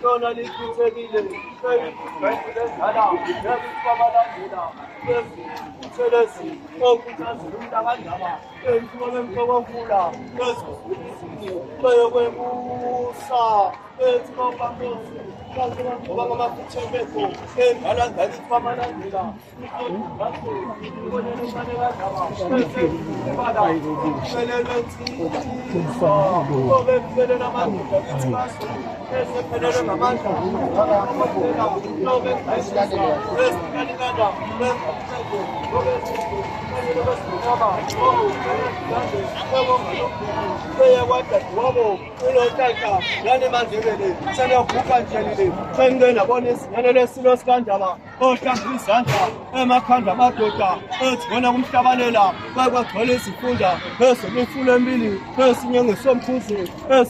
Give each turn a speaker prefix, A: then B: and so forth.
A: lona likhethekile elidala nelikubabalandela uthelezi okuthazela umntakandaba emhlokofula beyokwebusa ethi bawubankosi ngoba ngamafuthembeko engalandalithi babalandela obephelele amadoda kithi baso esephelele ngamandla wabo ulotata lanemandebele seneguga njelile sengena bona isinyane lesilo sikandaba ohlamba izandla emakhanda amadoda ethi bona kumhlabalela kwagcwele izifunda ezemifula emibili esinye ngesomkhuzi